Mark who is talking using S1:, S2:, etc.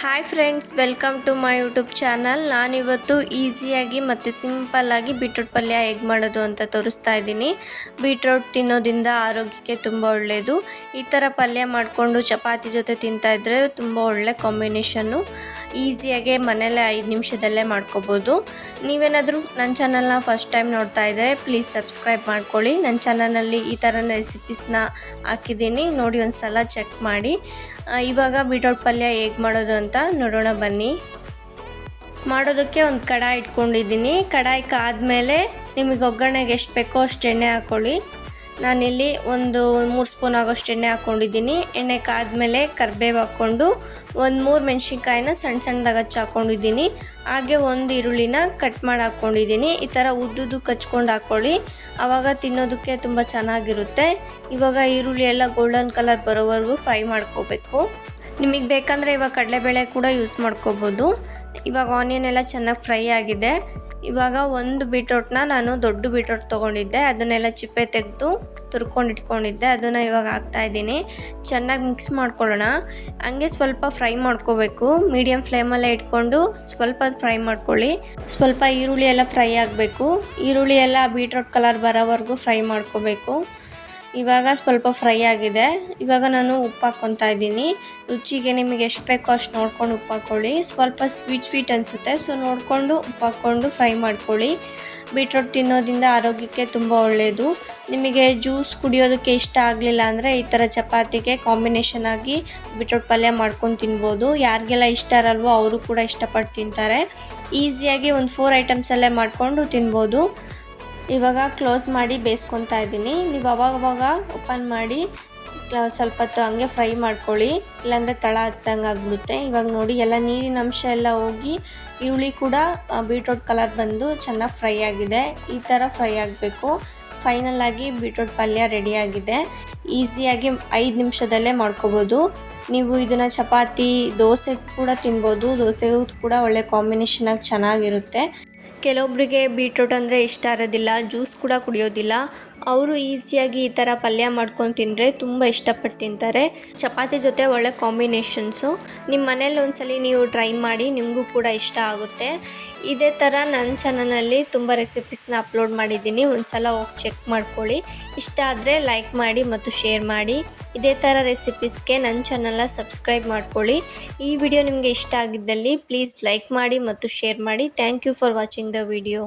S1: Hi friends, welcome to my YouTube channel. ನಾನಿವತ್ತು ಈಸಿಯಾಗಿ ಮತ್ತು ಸಿಂಪಲ್ಲಾಗಿ ಬೀಟ್ರೂಟ್ ಪಲ್ಯ ಹೇಗೆ ಮಾಡೋದು ಅಂತ ತೋರಿಸ್ತಾ ಇದ್ದೀನಿ. ಬೀಟ್ರೂಟ್ ತಿನ್ನೋದ್ರಿಂದ ಆರೋಗ್ಯಕ್ಕೆ ತುಂಬ ಒಳ್ಳೆಯದು. ಈ ಥರ ಪಲ್ಯ ಮಾಡಿಕೊಂಡು ಚಪಾತಿ ಜೊತೆ ತಿಂತಾಯಿದ್ರೆ ತುಂಬ ಒಳ್ಳೆ ಕಾಂಬಿನೇಷನ್ನು. ಈಸಿಯಾಗೆ ಮನೇಲೆ 5 ನಿಮಿಷದಲ್ಲೇ ಮಾಡ್ಕೋಬೋದು. ನೀವೇನಾದರೂ ನನ್ನ ಚಾನಲ್ನ ಫಸ್ಟ್ ಟೈಮ್ ನೋಡ್ತಾ ಇದ್ದರೆ ಪ್ಲೀಸ್ ಸಬ್ಸ್ಕ್ರೈಬ್ ಮಾಡ್ಕೊಳ್ಳಿ. ನನ್ನ ಚಾನಲಲ್ಲಿ ಈ ಥರ ರೆಸಿಪೀಸ್ನ ಹಾಕಿದ್ದೀನಿ, ನೋಡಿ ಒಂದು ಸಲ ಚೆಕ್ ಮಾಡಿ. ಇವಾಗ ಬೀಟ್ರೂಟ್ ಪಲ್ಯ ಹೇಗೆ ಮಾಡೋದು ಅಂತ ನೋಡೋಣ ಬನ್ನಿ. ಮಾಡೋದಕ್ಕೆ ಒಂದು ಕಡಾಯಿ ಇಟ್ಕೊಂಡಿದ್ದೀನಿ. ಕಡಾಯಿ ಕಾದ್ಮೇಲೆ ನಿಮಗೆ ಒಗ್ಗರಣೆಗೆ ಎಷ್ಟು ಬೇಕೋ ಅಷ್ಟು ಎಣ್ಣೆ ಹಾಕ್ಕೊಳ್ಳಿ. ನಾನಿಲ್ಲಿ ಒಂದು 3 ಸ್ಪೂನ್ ಆಗೋಷ್ಟು ಎಣ್ಣೆ ಹಾಕ್ಕೊಂಡಿದ್ದೀನಿ. ಎಣ್ಣೆ ಕಾದ್ಮೇಲೆ ಕರಿಬೇವು ಹಾಕ್ಕೊಂಡು ಒಂದು 3 ಮೆಣಸಿನ್ಕಾಯಿನ ಸಣ್ಣದಾಗಿ ಹಚ್ಚಿ ಹಾಕ್ಕೊಂಡಿದ್ದೀನಿ. ಹಾಗೆ ಒಂದು ಈರುಳ್ಳಿನ ಕಟ್ ಮಾಡಿ ಹಾಕ್ಕೊಂಡಿದ್ದೀನಿ. ಈ ಥರ ಉದ್ದುದ್ದು ಕಚ್ಕೊಂಡು ಹಾಕ್ಕೊಳ್ಳಿ, ಆವಾಗ ತಿನ್ನೋದಕ್ಕೆ ತುಂಬ ಚೆನ್ನಾಗಿರುತ್ತೆ. ಇವಾಗ ಈರುಳ್ಳಿ ಎಲ್ಲ ಗೋಲ್ಡನ್ ಕಲರ್ ಬರೋವರೆಗೂ ಫ್ರೈ ಮಾಡ್ಕೋಬೇಕು. ನಿಮಗೆ ಬೇಕಂದರೆ ಇವಾಗ ಕಡಲೆಬೇಳೆ ಕೂಡ ಯೂಸ್ ಮಾಡ್ಕೋಬೋದು. ಇವಾಗ ಆನಿಯನ್ ಎಲ್ಲ ಚೆನ್ನಾಗಿ ಫ್ರೈ ಆಗಿದೆ. ಇವಾಗ ಒಂದು ಬೀಟ್ರೂಟ್ನ ನಾನು ದೊಡ್ಡ ಬೀಟ್ರೂಟ್ ತೊಗೊಂಡಿದ್ದೆ, ಅದನ್ನೆಲ್ಲ ಚಿಪ್ಪೆ ತೆಗೆದು ತುರ್ಕೊಂಡು ಇಟ್ಕೊಂಡಿದ್ದೆ, ಅದನ್ನು ಇವಾಗ ಹಾಕ್ತಾಯಿದ್ದೀನಿ. ಚೆನ್ನಾಗಿ ಮಿಕ್ಸ್ ಮಾಡ್ಕೊಳ್ಳೋಣ. ಹಂಗೆ ಸ್ವಲ್ಪ ಫ್ರೈ ಮಾಡ್ಕೋಬೇಕು. ಮೀಡಿಯಮ್ ಫ್ಲೇಮಲ್ಲೇ ಇಟ್ಕೊಂಡು ಸ್ವಲ್ಪ ಫ್ರೈ ಮಾಡ್ಕೊಳ್ಳಿ. ಸ್ವಲ್ಪ ಈರುಳ್ಳಿ ಎಲ್ಲ ಫ್ರೈ ಆಗಬೇಕು. ಈರುಳ್ಳಿ ಎಲ್ಲ ಬೀಟ್ರೂಟ್ ಕಲರ್ ಬರೋವರೆಗೂ ಫ್ರೈ ಮಾಡ್ಕೋಬೇಕು. ಇವಾಗ ಸ್ವಲ್ಪ ಫ್ರೈ ಆಗಿದೆ. ಇವಾಗ ನಾನು ಉಪ್ಪು ಹಾಕ್ಕೊತಾ ಇದ್ದೀನಿ. ರುಚಿಗೆ ನಿಮಗೆ ಎಷ್ಟು ಬೇಕೋ ಅಷ್ಟು ನೋಡ್ಕೊಂಡು ಉಪ್ಪು ಹಾಕ್ಕೊಳ್ಳಿ. ಸ್ವಲ್ಪ ಸ್ವೀಟ್ ಅನಿಸುತ್ತೆ, ಸೊ ನೋಡಿಕೊಂಡು ಉಪ್ಪು ಹಾಕ್ಕೊಂಡು ಫ್ರೈ ಮಾಡ್ಕೊಳ್ಳಿ. ಬೀಟ್ರೂಟ್ ತಿನ್ನೋದ್ರಿಂದ ಆರೋಗ್ಯಕ್ಕೆ ತುಂಬ ಒಳ್ಳೆಯದು. ನಿಮಗೆ ಜ್ಯೂಸ್ ಕುಡಿಯೋದಕ್ಕೆ ಇಷ್ಟ ಆಗಲಿಲ್ಲ ಅಂದರೆ ಈ ಥರ ಚಪಾತಿಗೆ ಕಾಂಬಿನೇಷನ್ ಆಗಿ ಬೀಟ್ರೂಟ್ ಪಲ್ಯ ಮಾಡ್ಕೊಂಡು ತಿನ್ಬೋದು. ಯಾರಿಗೆಲ್ಲ ಇಷ್ಟ ಇರಲ್ವೋ ಅವರು ಕೂಡ ಇಷ್ಟಪಟ್ಟು ತಿಂತಾರೆ. ಈಸಿಯಾಗಿ ಒಂದು 4 ಐಟಮ್ಸಲ್ಲೇ ಮಾಡಿಕೊಂಡು ತಿನ್ಬೋದು. ಇವಾಗ ಕ್ಲೋಸ್ ಮಾಡಿ ಬೇಯಿಸ್ಕೊತಾ ಇದ್ದೀನಿ. ನೀವು ಅವಾಗವಾಗ ಓಪನ್ ಮಾಡಿ ಸ್ವಲ್ಪ ಹೊತ್ತು ಹಂಗೆ ಫ್ರೈ ಮಾಡ್ಕೊಳ್ಳಿ, ಇಲ್ಲಾಂದರೆ ತಳ ಹತ್ತಂಗೆ ಆಗ್ಬಿಡುತ್ತೆ. ಇವಾಗ ನೋಡಿ ಎಲ್ಲ ನೀರಿನ ಅಂಶ ಎಲ್ಲ ಹೋಗಿ ಈರುಳ್ಳಿ ಕೂಡ ಬೀಟ್ರೂಟ್ ಕಲರ್ ಬಂದು ಚೆನ್ನಾಗಿ ಫ್ರೈ ಆಗಿದೆ. ಈ ಥರ ಫ್ರೈ ಆಗಬೇಕು. ಫೈನಲ್ ಆಗಿ ಬೀಟ್ರೂಟ್ ಪಲ್ಯ ರೆಡಿಯಾಗಿದೆ. ಈಸಿಯಾಗಿ 5 ನಿಮಿಷದಲ್ಲೇ ಮಾಡ್ಕೋಬೋದು. ನೀವು ಇದನ್ನು ಚಪಾತಿ, ದೋಸೆ ಕೂಡ ತಿನ್ಬೋದು. ದೋಸೆಗೂ ಕೂಡ ಒಳ್ಳೆ ಕಾಂಬಿನೇಷನಾಗಿ ಚೆನ್ನಾಗಿರುತ್ತೆ. ಕೆಲವೊಬ್ಬರಿಗೆ ಬೀಟ್ರೂಟ್ ಅಂದರೆ ಇಷ್ಟ ಇರೋದಿಲ್ಲ, ಜ್ಯೂಸ್ ಕೂಡ ಕುಡಿಯೋದಿಲ್ಲ. ಅವರು ಈಸಿಯಾಗಿ ಈ ಥರ ಪಲ್ಯ ಮಾಡ್ಕೊಂಡು ತಿಂದರೆ ತುಂಬ ಇಷ್ಟಪಟ್ಟು ತಿಂತಾರೆ. ಚಪಾತಿ ಜೊತೆ ಒಳ್ಳೆ ಕಾಂಬಿನೇಷನ್ಸು. ನಿಮ್ಮ ಮನೇಲಿ ಒಂದ್ಸಲಿ ನೀವು ಟ್ರೈ ಮಾಡಿ, ನಿಮಗೂ ಕೂಡ ಇಷ್ಟ ಆಗುತ್ತೆ. ಇದೇ ಥರ ನನ್ನ ಚಾನಲಲ್ಲಿ ತುಂಬ ರೆಸಿಪೀಸ್ನ ಅಪ್ಲೋಡ್ ಮಾಡಿದ್ದೀನಿ, ಒಂದು ಸಲ ಹೋಗಿ ಚೆಕ್ ಮಾಡ್ಕೊಳ್ಳಿ. ಇಷ್ಟ ಆದರೆ ಲೈಕ್ ಮಾಡಿ ಮತ್ತು ಶೇರ್ ಮಾಡಿ. ಇದೇ ಥರ ರೆಸಿಪೀಸ್ಗೆ ನನ್ನ ಚಾನಲ್ನ ಸಬ್ಸ್ಕ್ರೈಬ್ ಮಾಡ್ಕೊಳ್ಳಿ. ಈ ವಿಡಿಯೋ ನಿಮಗೆ ಇಷ್ಟ ಆಗಿದ್ದಲ್ಲಿ ಪ್ಲೀಸ್ ಲೈಕ್ ಮಾಡಿ ಮತ್ತು ಶೇರ್ ಮಾಡಿ. Thank you for watching the video.